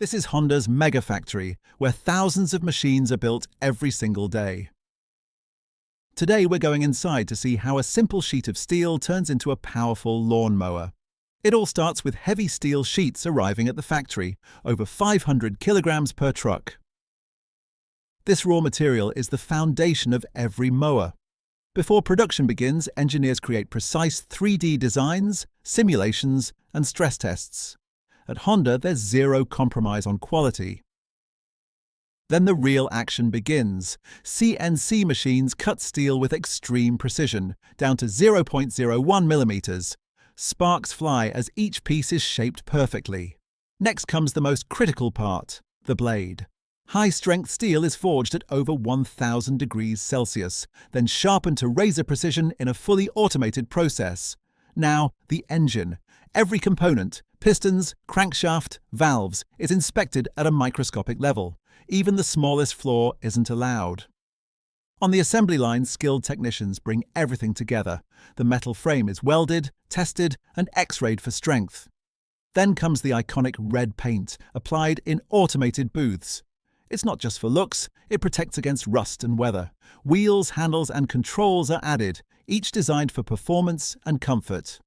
This is Honda's mega factory, where thousands of machines are built every single day. Today we're going inside to see how a simple sheet of steel turns into a powerful lawn mower. It all starts with heavy steel sheets arriving at the factory, over 500 kilograms per truck. This raw material is the foundation of every mower. Before production begins, engineers create precise 3D designs, simulations, and stress tests. At Honda, there's zero compromise on quality. Then the real action begins. CNC machines cut steel with extreme precision, down to 0.01 millimeters. Sparks fly as each piece is shaped perfectly. Next comes the most critical part, the blade. High-strength steel is forged at over 1,000 degrees Celsius, then sharpened to razor precision in a fully automated process. Now, the engine. Every component, pistons, crankshaft, valves, is inspected at a microscopic level. Even the smallest flaw isn't allowed. On the assembly line, skilled technicians bring everything together. The metal frame is welded, tested, and X-rayed for strength. Then comes the iconic red paint, applied in automated booths. It's not just for looks, it protects against rust and weather. Wheels, handles, and controls are added, each designed for performance and comfort.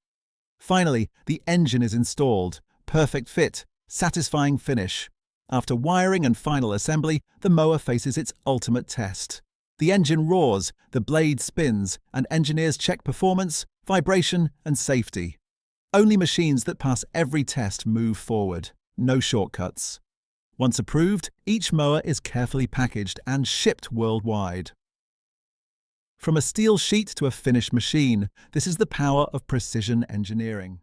Finally, the engine is installed. Perfect fit, satisfying finish. After wiring and final assembly, the mower faces its ultimate test. The engine roars, the blade spins, and engineers check performance, vibration, and safety. Only machines that pass every test move forward. No shortcuts. Once approved, each mower is carefully packaged and shipped worldwide. From a steel sheet to a finished machine, this is the power of precision engineering.